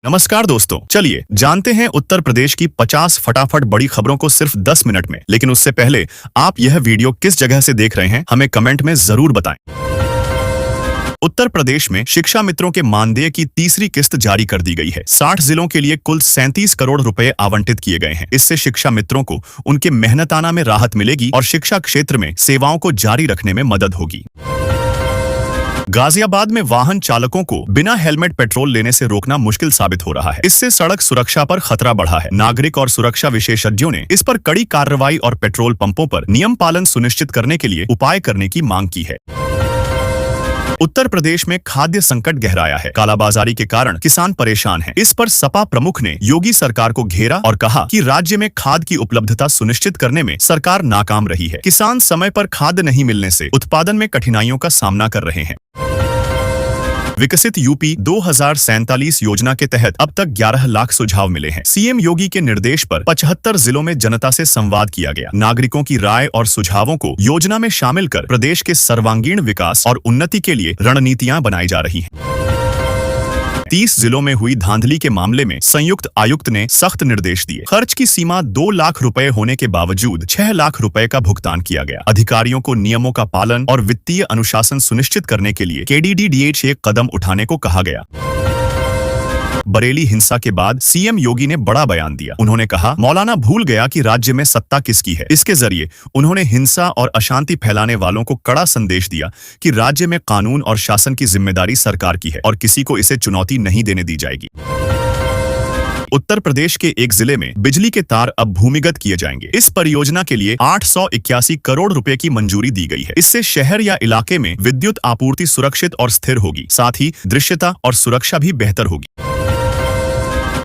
नमस्कार दोस्तों, चलिए जानते हैं उत्तर प्रदेश की 50 फटाफट बड़ी खबरों को सिर्फ 10 मिनट में। लेकिन उससे पहले आप यह वीडियो किस जगह से देख रहे हैं हमें कमेंट में जरूर बताएं। उत्तर प्रदेश में शिक्षा मित्रों के मानदेय की तीसरी किस्त जारी कर दी गई है। 60 जिलों के लिए कुल 37 करोड़ रुपए आवंटित किए गए हैं। इससे शिक्षा मित्रों को उनके मेहनताना में राहत मिलेगी और शिक्षा क्षेत्र में सेवाओं को जारी रखने में मदद होगी। गाजियाबाद में वाहन चालकों को बिना हेलमेट पेट्रोल लेने से रोकना मुश्किल साबित हो रहा है। इससे सड़क सुरक्षा पर खतरा बढ़ा है। नागरिक और सुरक्षा विशेषज्ञों ने इस पर कड़ी कार्रवाई और पेट्रोल पंपों पर नियम पालन सुनिश्चित करने के लिए उपाय करने की मांग की है। उत्तर प्रदेश में खाद्य संकट गहराया है। कालाबाजारी के कारण किसान परेशान हैं। इस पर सपा प्रमुख ने योगी सरकार को घेरा और कहा कि राज्य में खाद की उपलब्धता सुनिश्चित करने में सरकार नाकाम रही है। किसान समय पर खाद नहीं मिलने से उत्पादन में कठिनाइयों का सामना कर रहे हैं। विकसित यूपी 2047 योजना के तहत अब तक 11 लाख सुझाव मिले हैं। सीएम योगी के निर्देश पर 75 जिलों में जनता से संवाद किया गया। नागरिकों की राय और सुझावों को योजना में शामिल कर प्रदेश के सर्वांगीण विकास और उन्नति के लिए रणनीतियां बनाई जा रही हैं। 30 जिलों में हुई धांधली के मामले में संयुक्त आयुक्त ने सख्त निर्देश दिए। खर्च की सीमा 2 लाख रुपए होने के बावजूद 6 लाख रुपए का भुगतान किया गया। अधिकारियों को नियमों का पालन और वित्तीय अनुशासन सुनिश्चित करने के लिए KDDDH एक कदम उठाने को कहा गया। बरेली हिंसा के बाद सीएम योगी ने बड़ा बयान दिया। उन्होंने कहा, मौलाना भूल गया कि राज्य में सत्ता किसकी है। इसके जरिए उन्होंने हिंसा और अशांति फैलाने वालों को कड़ा संदेश दिया कि राज्य में कानून और शासन की जिम्मेदारी सरकार की है और किसी को इसे चुनौती नहीं देने दी जाएगी। उत्तर प्रदेश के एक जिले में बिजली के तार अब भूमिगत किए जाएंगे। इस परियोजना के लिए 881 करोड़ रुपए की मंजूरी दी गई है। इससे शहर या इलाके में विद्युत आपूर्ति सुरक्षित और स्थिर होगी। साथ ही दृश्यता और सुरक्षा भी बेहतर होगी।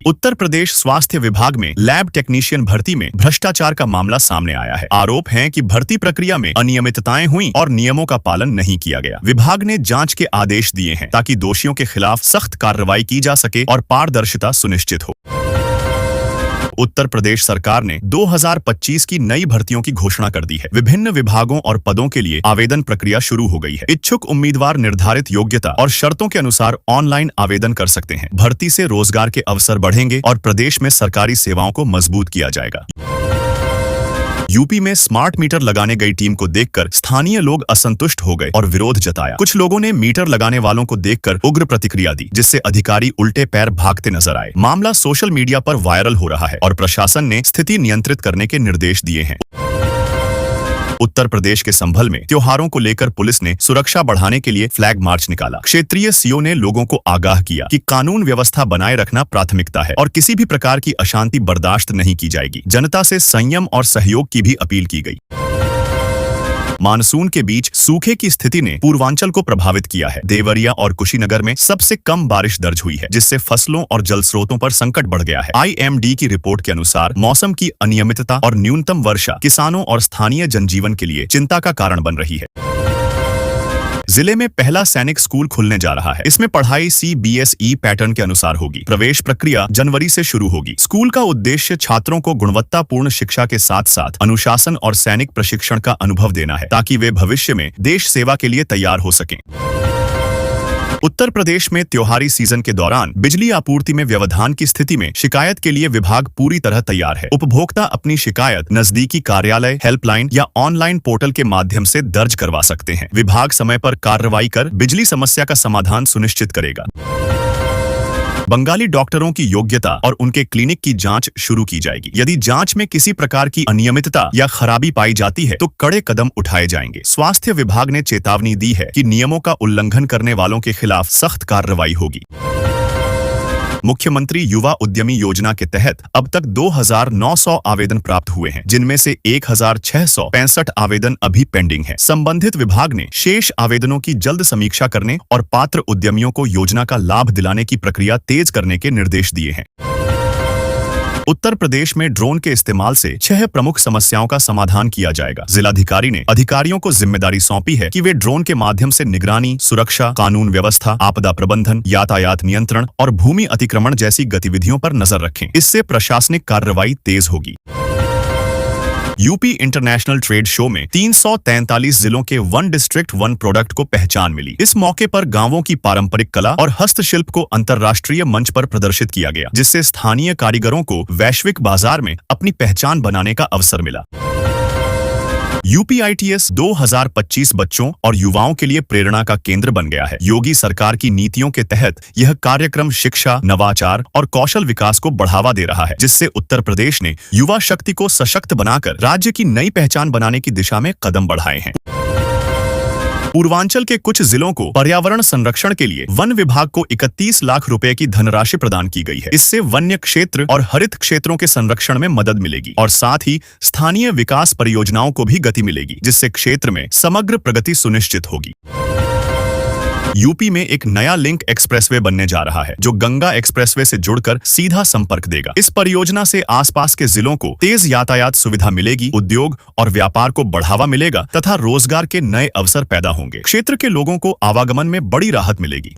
उत्तर प्रदेश स्वास्थ्य विभाग में लैब टेक्नीशियन भर्ती में भ्रष्टाचार का मामला सामने आया है। आरोप है कि भर्ती प्रक्रिया में अनियमितताएं हुई और नियमों का पालन नहीं किया गया। विभाग ने जांच के आदेश दिए हैं ताकि दोषियों के खिलाफ सख्त कार्रवाई की जा सके और पारदर्शिता सुनिश्चित हो। उत्तर प्रदेश सरकार ने 2025 की नई भर्तियों की घोषणा कर दी है। विभिन्न विभागों और पदों के लिए आवेदन प्रक्रिया शुरू हो गई है। इच्छुक उम्मीदवार निर्धारित योग्यता और शर्तों के अनुसार ऑनलाइन आवेदन कर सकते हैं। भर्ती से रोजगार के अवसर बढ़ेंगे और प्रदेश में सरकारी सेवाओं को मजबूत किया जाएगा। यूपी में स्मार्ट मीटर लगाने गई टीम को देखकर स्थानीय लोग असंतुष्ट हो गए और विरोध जताया। कुछ लोगों ने मीटर लगाने वालों को देखकर उग्र प्रतिक्रिया दी, जिससे अधिकारी उल्टे पैर भागते नजर आए। मामला सोशल मीडिया पर वायरल हो रहा है और प्रशासन ने स्थिति नियंत्रित करने के निर्देश दिए हैं। उत्तर प्रदेश के संभल में त्योहारों को लेकर पुलिस ने सुरक्षा बढ़ाने के लिए फ्लैग मार्च निकाला। क्षेत्रीय सीओ ने लोगों को आगाह किया कि कानून व्यवस्था बनाए रखना प्राथमिकता है और किसी भी प्रकार की अशांति बर्दाश्त नहीं की जाएगी। जनता से संयम और सहयोग की भी अपील की गई। मानसून के बीच सूखे की स्थिति ने पूर्वांचल को प्रभावित किया है। देवरिया और कुशीनगर में सबसे कम बारिश दर्ज हुई है, जिससे फसलों और जल स्रोतों पर संकट बढ़ गया है। IMD की रिपोर्ट के अनुसार मौसम की अनियमितता और न्यूनतम वर्षा किसानों और स्थानीय जनजीवन के लिए चिंता का कारण बन रही है। जिले में पहला सैनिक स्कूल खुलने जा रहा है। इसमें पढ़ाई CBSE पैटर्न के अनुसार होगी। प्रवेश प्रक्रिया जनवरी से शुरू होगी। स्कूल का उद्देश्य छात्रों को गुणवत्तापूर्ण शिक्षा के साथ साथ अनुशासन और सैनिक प्रशिक्षण का अनुभव देना है, ताकि वे भविष्य में देश सेवा के लिए तैयार हो सकें। उत्तर प्रदेश में त्योहारी सीजन के दौरान बिजली आपूर्ति में व्यवधान की स्थिति में शिकायत के लिए विभाग पूरी तरह तैयार है। उपभोक्ता अपनी शिकायत नजदीकी कार्यालय, हेल्पलाइन या ऑनलाइन पोर्टल के माध्यम से दर्ज करवा सकते हैं। विभाग समय पर कार्रवाई कर बिजली समस्या का समाधान सुनिश्चित करेगा। बंगाली डॉक्टरों की योग्यता और उनके क्लिनिक की जांच शुरू की जाएगी। यदि जांच में किसी प्रकार की अनियमितता या खराबी पाई जाती है तो कड़े कदम उठाए जाएंगे। स्वास्थ्य विभाग ने चेतावनी दी है कि नियमों का उल्लंघन करने वालों के खिलाफ सख्त कार्रवाई होगी। मुख्यमंत्री युवा उद्यमी योजना के तहत अब तक 2900 आवेदन प्राप्त हुए हैं, जिनमें से 1665 आवेदन अभी पेंडिंग हैं। संबंधित विभाग ने शेष आवेदनों की जल्द समीक्षा करने और पात्र उद्यमियों को योजना का लाभ दिलाने की प्रक्रिया तेज करने के निर्देश दिए हैं। उत्तर प्रदेश में ड्रोन के इस्तेमाल से 6 प्रमुख समस्याओं का समाधान किया जाएगा। जिलाधिकारी ने अधिकारियों को जिम्मेदारी सौंपी है कि वे ड्रोन के माध्यम से निगरानी, सुरक्षा, कानून व्यवस्था, आपदा प्रबंधन, यातायात नियंत्रण और भूमि अतिक्रमण जैसी गतिविधियों पर नजर रखें। इससे प्रशासनिक कार्रवाई तेज होगी। यूपी इंटरनेशनल ट्रेड शो में 343 जिलों के वन डिस्ट्रिक्ट वन प्रोडक्ट को पहचान मिली। इस मौके पर गांवों की पारंपरिक कला और हस्तशिल्प को अंतर्राष्ट्रीय मंच पर प्रदर्शित किया गया, जिससे स्थानीय कारीगरों को वैश्विक बाजार में अपनी पहचान बनाने का अवसर मिला। यूपीआईटीएस 2025 बच्चों और युवाओं के लिए प्रेरणा का केंद्र बन गया है। योगी सरकार की नीतियों के तहत यह कार्यक्रम शिक्षा, नवाचार और कौशल विकास को बढ़ावा दे रहा है, जिससे उत्तर प्रदेश ने युवा शक्ति को सशक्त बनाकर राज्य की नई पहचान बनाने की दिशा में कदम बढ़ाए हैं। पूर्वांचल के कुछ जिलों को पर्यावरण संरक्षण के लिए वन विभाग को 31 लाख रुपए की धनराशि प्रदान की गई है। इससे वन्य क्षेत्र और हरित क्षेत्रों के संरक्षण में मदद मिलेगी और साथ ही स्थानीय विकास परियोजनाओं को भी गति मिलेगी, जिससे क्षेत्र में समग्र प्रगति सुनिश्चित होगी। यूपी में एक नया लिंक एक्सप्रेसवे बनने जा रहा है, जो गंगा एक्सप्रेसवे से जुड़कर सीधा संपर्क देगा। इस परियोजना से आसपास के जिलों को तेज यातायात सुविधा मिलेगी, उद्योग और व्यापार को बढ़ावा मिलेगा तथा रोजगार के नए अवसर पैदा होंगे। क्षेत्र के लोगों को आवागमन में बड़ी राहत मिलेगी।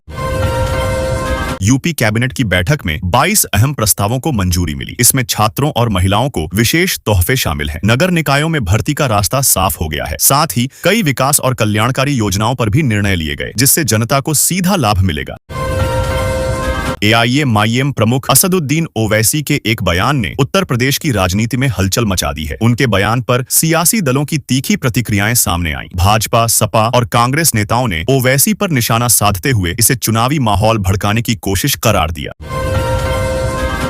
यूपी कैबिनेट की बैठक में 22 अहम प्रस्तावों को मंजूरी मिली। इसमें छात्रों और महिलाओं को विशेष तोहफे शामिल हैं। नगर निकायों में भर्ती का रास्ता साफ हो गया है। साथ ही कई विकास और कल्याणकारी योजनाओं पर भी निर्णय लिए गए, जिससे जनता को सीधा लाभ मिलेगा। एआईएमआईएम प्रमुख असदुद्दीन ओवैसी के एक बयान ने उत्तर प्रदेश की राजनीति में हलचल मचा दी है। उनके बयान पर सियासी दलों की तीखी प्रतिक्रियाएं सामने आईं। भाजपा, सपा और कांग्रेस नेताओं ने ओवैसी पर निशाना साधते हुए इसे चुनावी माहौल भड़काने की कोशिश करार दिया।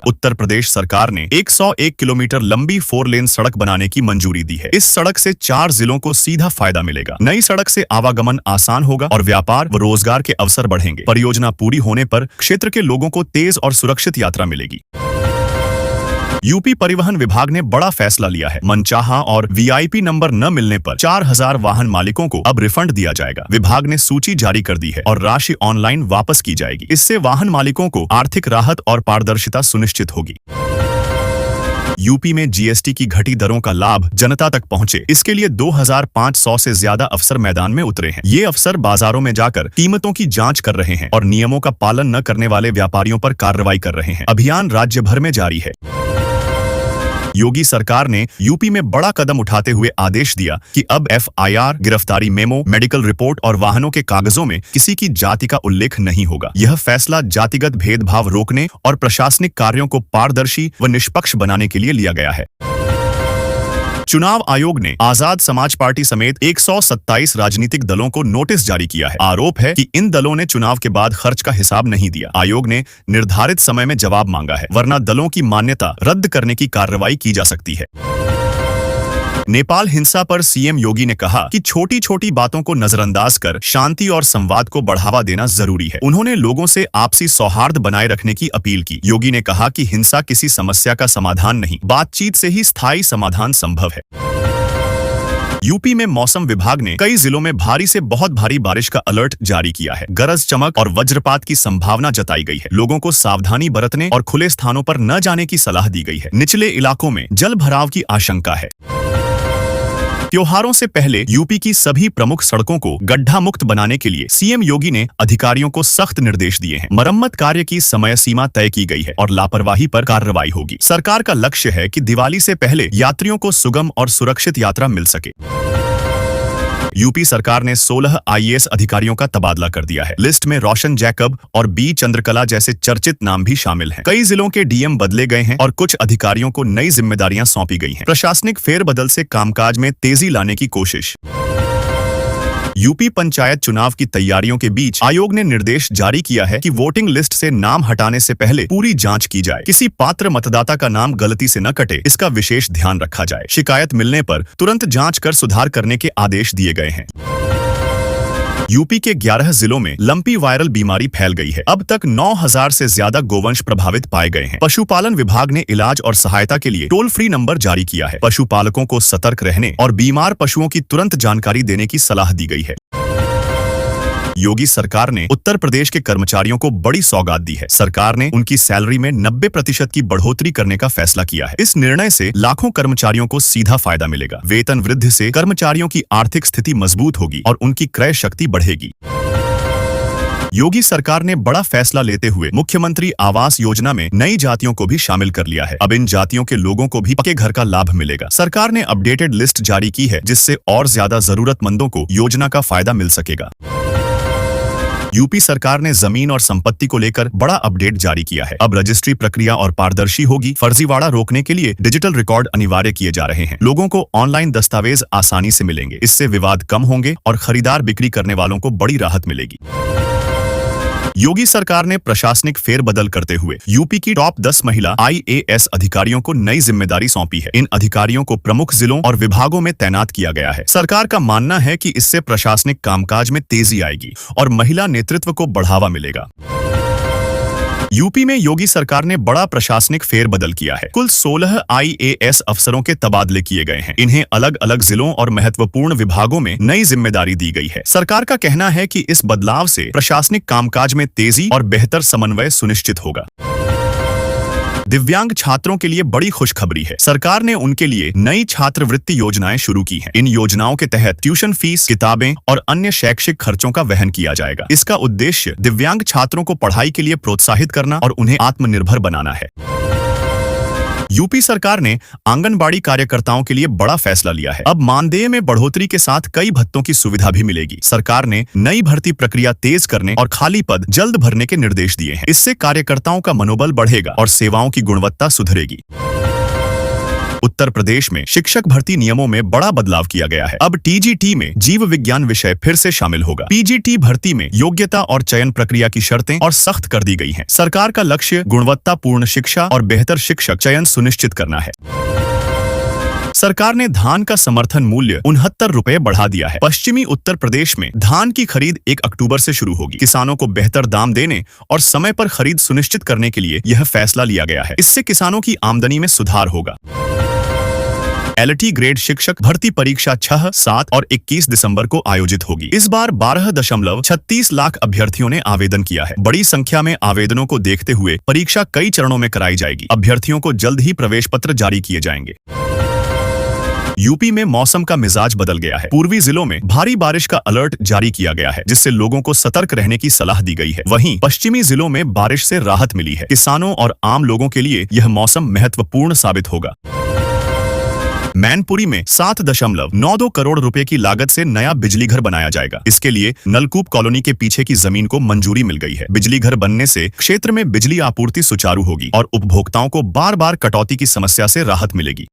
उत्तर प्रदेश सरकार ने 101 किलोमीटर लंबी 4 लेन सड़क बनाने की मंजूरी दी है। इस सड़क से 4 जिलों को सीधा फायदा मिलेगा। नई सड़क से आवागमन आसान होगा और व्यापार व रोजगार के अवसर बढ़ेंगे। परियोजना पूरी होने पर क्षेत्र के लोगों को तेज और सुरक्षित यात्रा मिलेगी। यूपी परिवहन विभाग ने बड़ा फैसला लिया है। मनचाहा और वीआईपी नंबर न मिलने पर 4000 वाहन मालिकों को अब रिफंड दिया जाएगा। विभाग ने सूची जारी कर दी है और राशि ऑनलाइन वापस की जाएगी। इससे वाहन मालिकों को आर्थिक राहत और पारदर्शिता सुनिश्चित होगी। यूपी में जीएसटी की घटी दरों का लाभ जनता तक पहुंचे, इसके लिए 2500 से ज्यादा अफसर मैदान में उतरे हैं। ये अफसर बाजारों में जाकर कीमतों की जांच कर रहे हैं और नियमों का पालन न करने वाले व्यापारियों पर कार्रवाई कर रहे हैं। अभियान राज्य भर में जारी है। योगी सरकार ने यूपी में बड़ा कदम उठाते हुए आदेश दिया कि अब एफआईआर, गिरफ्तारी मेमो, मेडिकल रिपोर्ट और वाहनों के कागजों में किसी की जाति का उल्लेख नहीं होगा। यह फैसला जातिगत भेदभाव रोकने और प्रशासनिक कार्यों को पारदर्शी व निष्पक्ष बनाने के लिए लिया गया है। चुनाव आयोग ने आजाद समाज पार्टी समेत 127 राजनीतिक दलों को नोटिस जारी किया है। आरोप है कि इन दलों ने चुनाव के बाद खर्च का हिसाब नहीं दिया। आयोग ने निर्धारित समय में जवाब मांगा है, वरना दलों की मान्यता रद्द करने की कार्रवाई की जा सकती है। नेपाल हिंसा पर सीएम योगी ने कहा कि छोटी छोटी बातों को नजरअंदाज कर शांति और संवाद को बढ़ावा देना जरूरी है। उन्होंने लोगों से आपसी सौहार्द बनाए रखने की अपील की। योगी ने कहा कि हिंसा किसी समस्या का समाधान नहीं, बातचीत से ही स्थायी समाधान संभव है। यूपी में मौसम विभाग ने कई जिलों में भारी से बहुत भारी बारिश का अलर्ट जारी किया है। गरज, चमक और वज्रपात की संभावना जताई गई है। लोगों को सावधानी बरतने और खुले स्थानों पर न जाने की सलाह दी गई है। निचले इलाकों में जल भराव की आशंका है। त्योहारों से पहले यूपी की सभी प्रमुख सड़कों को गड्ढा मुक्त बनाने के लिए सीएम योगी ने अधिकारियों को सख्त निर्देश दिए हैं। मरम्मत कार्य की समय सीमा तय की गई है और लापरवाही पर कार्रवाई होगी। सरकार का लक्ष्य है कि दिवाली से पहले यात्रियों को सुगम और सुरक्षित यात्रा मिल सके। यूपी सरकार ने 16 आईएएस अधिकारियों का तबादला कर दिया है। लिस्ट में रोशन जैकब और बी चंद्रकला जैसे चर्चित नाम भी शामिल हैं। कई जिलों के डीएम बदले गए हैं और कुछ अधिकारियों को नई जिम्मेदारियां सौंपी गई हैं। प्रशासनिक फेरबदल से कामकाज में तेजी लाने की कोशिश। यूपी पंचायत चुनाव की तैयारियों के बीच आयोग ने निर्देश जारी किया है कि वोटिंग लिस्ट से नाम हटाने से पहले पूरी जांच की जाए। किसी पात्र मतदाता का नाम गलती से न कटे, इसका विशेष ध्यान रखा जाए। शिकायत मिलने पर तुरंत जांच कर सुधार करने के आदेश दिए गए हैं। यूपी के 11 जिलों में लंपी वायरल बीमारी फैल गई है। अब तक 9000 से ज्यादा गोवंश प्रभावित पाए गए हैं। पशुपालन विभाग ने इलाज और सहायता के लिए टोल फ्री नंबर जारी किया है। पशुपालकों को सतर्क रहने और बीमार पशुओं की तुरंत जानकारी देने की सलाह दी गई है। योगी सरकार ने उत्तर प्रदेश के कर्मचारियों को बड़ी सौगात दी है। सरकार ने उनकी सैलरी में 90% की बढ़ोतरी करने का फैसला किया है। इस निर्णय से लाखों कर्मचारियों को सीधा फायदा मिलेगा। वेतन वृद्धि से कर्मचारियों की आर्थिक स्थिति मजबूत होगी और उनकी क्रय शक्ति बढ़ेगी। योगी सरकार ने बड़ा फैसला लेते हुए मुख्यमंत्री आवास योजना में नई जातियों को भी शामिल कर लिया है। अब इन जातियों के लोगों को भी पक्के घर का लाभ मिलेगा। सरकार ने अपडेटेड लिस्ट जारी की है, जिससे और ज्यादा जरूरतमंदों को योजना का फायदा मिल सकेगा। यूपी सरकार ने जमीन और संपत्ति को लेकर बड़ा अपडेट जारी किया है। अब रजिस्ट्री प्रक्रिया और पारदर्शी होगी। फर्जीवाड़ा रोकने के लिए डिजिटल रिकॉर्ड अनिवार्य किए जा रहे हैं। लोगों को ऑनलाइन दस्तावेज आसानी से मिलेंगे। इससे विवाद कम होंगे और खरीदार बिक्री करने वालों को बड़ी राहत मिलेगी। योगी सरकार ने प्रशासनिक फेरबदल करते हुए यूपी की टॉप 10 महिला IAS अधिकारियों को नई जिम्मेदारी सौंपी है। इन अधिकारियों को प्रमुख जिलों और विभागों में तैनात किया गया है। सरकार का मानना है कि इससे प्रशासनिक कामकाज में तेजी आएगी और महिला नेतृत्व को बढ़ावा मिलेगा। यूपी में योगी सरकार ने बड़ा प्रशासनिक फेरबदल किया है। कुल 16 IAS अफसरों के तबादले किए गए हैं। इन्हें अलग अलग जिलों और महत्वपूर्ण विभागों में नई जिम्मेदारी दी गई है। सरकार का कहना है कि इस बदलाव से प्रशासनिक कामकाज में तेजी और बेहतर समन्वय सुनिश्चित होगा। दिव्यांग छात्रों के लिए बड़ी खुशखबरी है। सरकार ने उनके लिए नई छात्रवृत्ति योजनाएं शुरू की हैं। इन योजनाओं के तहत ट्यूशन फीस, किताबें और अन्य शैक्षिक खर्चों का वहन किया जाएगा। इसका उद्देश्य दिव्यांग छात्रों को पढ़ाई के लिए प्रोत्साहित करना और उन्हें आत्मनिर्भर बनाना है। यूपी सरकार ने आंगनबाड़ी कार्यकर्ताओं के लिए बड़ा फैसला लिया है। अब मानदेय में बढ़ोतरी के साथ कई भत्तों की सुविधा भी मिलेगी। सरकार ने नई भर्ती प्रक्रिया तेज करने और खाली पद जल्द भरने के निर्देश दिए हैं। इससे कार्यकर्ताओं का मनोबल बढ़ेगा और सेवाओं की गुणवत्ता सुधरेगी। उत्तर प्रदेश में शिक्षक भर्ती नियमों में बड़ा बदलाव किया गया है। अब TGT में जीव विज्ञान विषय फिर से शामिल होगा। PGT भर्ती में योग्यता और चयन प्रक्रिया की शर्तें और सख्त कर दी गई हैं। सरकार का लक्ष्य गुणवत्तापूर्ण शिक्षा और बेहतर शिक्षक चयन सुनिश्चित करना है। सरकार ने धान का समर्थन मूल्य 69 रुपए बढ़ा दिया है। पश्चिमी उत्तर प्रदेश में धान की खरीद 1 अक्टूबर से शुरू होगी। किसानों को बेहतर दाम देने और समय पर खरीद सुनिश्चित करने के लिए यह फैसला लिया गया है। इससे किसानों की आमदनी में सुधार होगा। LT ग्रेड शिक्षक भर्ती परीक्षा 6, 7 और 21 दिसंबर को आयोजित होगी। इस बार 12.36 लाख अभ्यर्थियों ने आवेदन किया है। बड़ी संख्या में आवेदनों को देखते हुए परीक्षा कई चरणों में कराई जाएगी। अभ्यर्थियों को जल्द ही प्रवेश पत्र जारी किए जाएंगे। यूपी में मौसम का मिजाज बदल गया है। पूर्वी जिलों में भारी बारिश का अलर्ट जारी किया गया है, जिससे लोगों को सतर्क रहने की सलाह दी गई है। वहीं पश्चिमी जिलों में बारिश से राहत मिली है। किसानों और आम लोगों के लिए यह मौसम महत्वपूर्ण साबित होगा। मैनपुरी में 7.92 करोड़ रुपए की लागत से नया बिजली घर बनाया जाएगा। इसके लिए नलकूप कॉलोनी के पीछे की जमीन को मंजूरी मिल गई है। बिजली घर बनने से क्षेत्र में बिजली आपूर्ति सुचारू होगी और उपभोक्ताओं को बार बार कटौती की समस्या से राहत मिलेगी।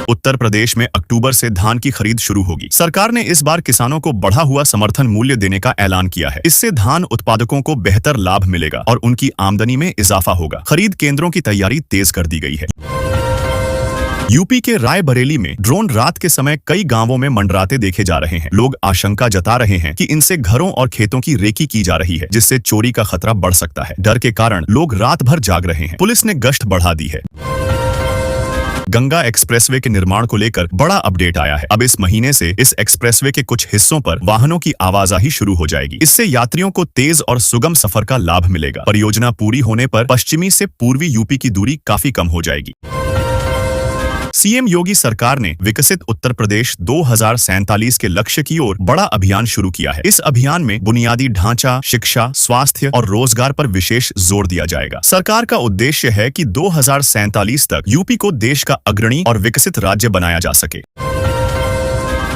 उत्तर प्रदेश में अक्टूबर से धान की खरीद शुरू होगी। सरकार ने इस बार किसानों को बढ़ा हुआ समर्थन मूल्य देने का ऐलान किया है। इससे धान उत्पादकों को बेहतर लाभ मिलेगा और उनकी आमदनी में इजाफा होगा। खरीद केंद्रों की तैयारी तेज कर दी गई है। यूपी के रायबरेली में ड्रोन रात के समय कई गांवों में मंडराते देखे जा रहे हैं। लोग आशंका जता रहे हैं कि इनसे घरों और खेतों की रेकी की जा रही है, जिससे चोरी का खतरा बढ़ सकता है। डर के कारण लोग रात भर जाग रहे हैं। पुलिस ने गश्त बढ़ा दी है। गंगा एक्सप्रेसवे के निर्माण को लेकर बड़ा अपडेट आया है। अब इस महीने से इस एक्सप्रेसवे के कुछ हिस्सों पर वाहनों की आवाजाही शुरू हो जाएगी। इससे यात्रियों को तेज और सुगम सफर का लाभ मिलेगा। परियोजना पूरी होने पर पश्चिमी से पूर्वी यूपी की दूरी काफी कम हो जाएगी। सीएम योगी सरकार ने विकसित उत्तर प्रदेश 2047 के लक्ष्य की ओर बड़ा अभियान शुरू किया है। इस अभियान में बुनियादी ढांचा, शिक्षा, स्वास्थ्य और रोजगार पर विशेष जोर दिया जाएगा। सरकार का उद्देश्य है कि 2047 तक यूपी को देश का अग्रणी और विकसित राज्य बनाया जा सके।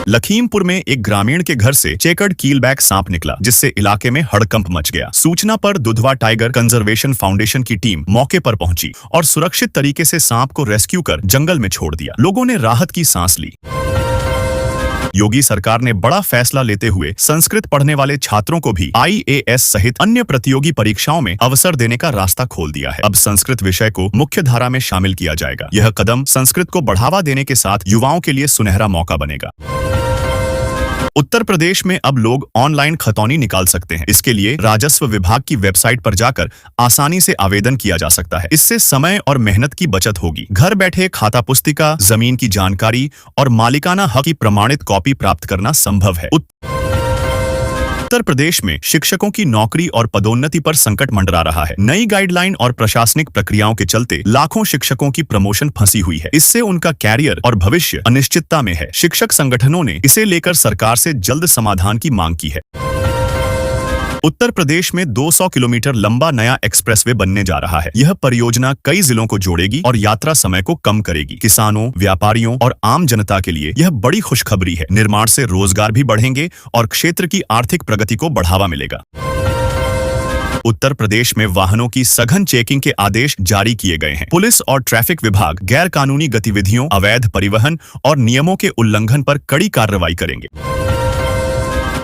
लखीमपुर में एक ग्रामीण के घर से चेकर्ड कीलबैक सांप निकला, जिससे इलाके में हड़कंप मच गया। सूचना पर दुधवा टाइगर कंजर्वेशन फाउंडेशन की टीम मौके पर पहुंची और सुरक्षित तरीके से सांप को रेस्क्यू कर जंगल में छोड़ दिया। लोगों ने राहत की सांस ली। योगी सरकार ने बड़ा फैसला लेते हुए संस्कृत पढ़ने वाले छात्रों को भी IAS सहित अन्य प्रतियोगी परीक्षाओं में अवसर देने का रास्ता खोल दिया है। अब संस्कृत विषय को मुख्य धारा में शामिल किया जाएगा। यह कदम संस्कृत को बढ़ावा देने के साथ युवाओं के लिए सुनहरा मौका बनेगा। उत्तर प्रदेश में अब लोग ऑनलाइन खतौनी निकाल सकते हैं। इसके लिए राजस्व विभाग की वेबसाइट पर जाकर आसानी से आवेदन किया जा सकता है। इससे समय और मेहनत की बचत होगी। घर बैठे खाता पुस्तिका, जमीन की जानकारी और मालिकाना हक की प्रमाणित कॉपी प्राप्त करना संभव है। उत्तर प्रदेश में शिक्षकों की नौकरी और पदोन्नति पर संकट मंडरा रहा है। नई गाइडलाइन और प्रशासनिक प्रक्रियाओं के चलते लाखों शिक्षकों की प्रमोशन फंसी हुई है। इससे उनका कैरियर और भविष्य अनिश्चितता में है। शिक्षक संगठनों ने इसे लेकर सरकार से जल्द समाधान की मांग की है। उत्तर प्रदेश में 200 किलोमीटर लंबा नया एक्सप्रेसवे बनने जा रहा है। यह परियोजना कई जिलों को जोड़ेगी और यात्रा समय को कम करेगी। किसानों, व्यापारियों और आम जनता के लिए यह बड़ी खुशखबरी है। निर्माण से रोजगार भी बढ़ेंगे और क्षेत्र की आर्थिक प्रगति को बढ़ावा मिलेगा। उत्तर प्रदेश में वाहनों की सघन चेकिंग के आदेश जारी किए गए हैं। पुलिस और ट्रैफिक विभाग गैर कानूनी गतिविधियों, अवैध परिवहन और नियमों के उल्लंघन पर कड़ी कार्रवाई करेंगे।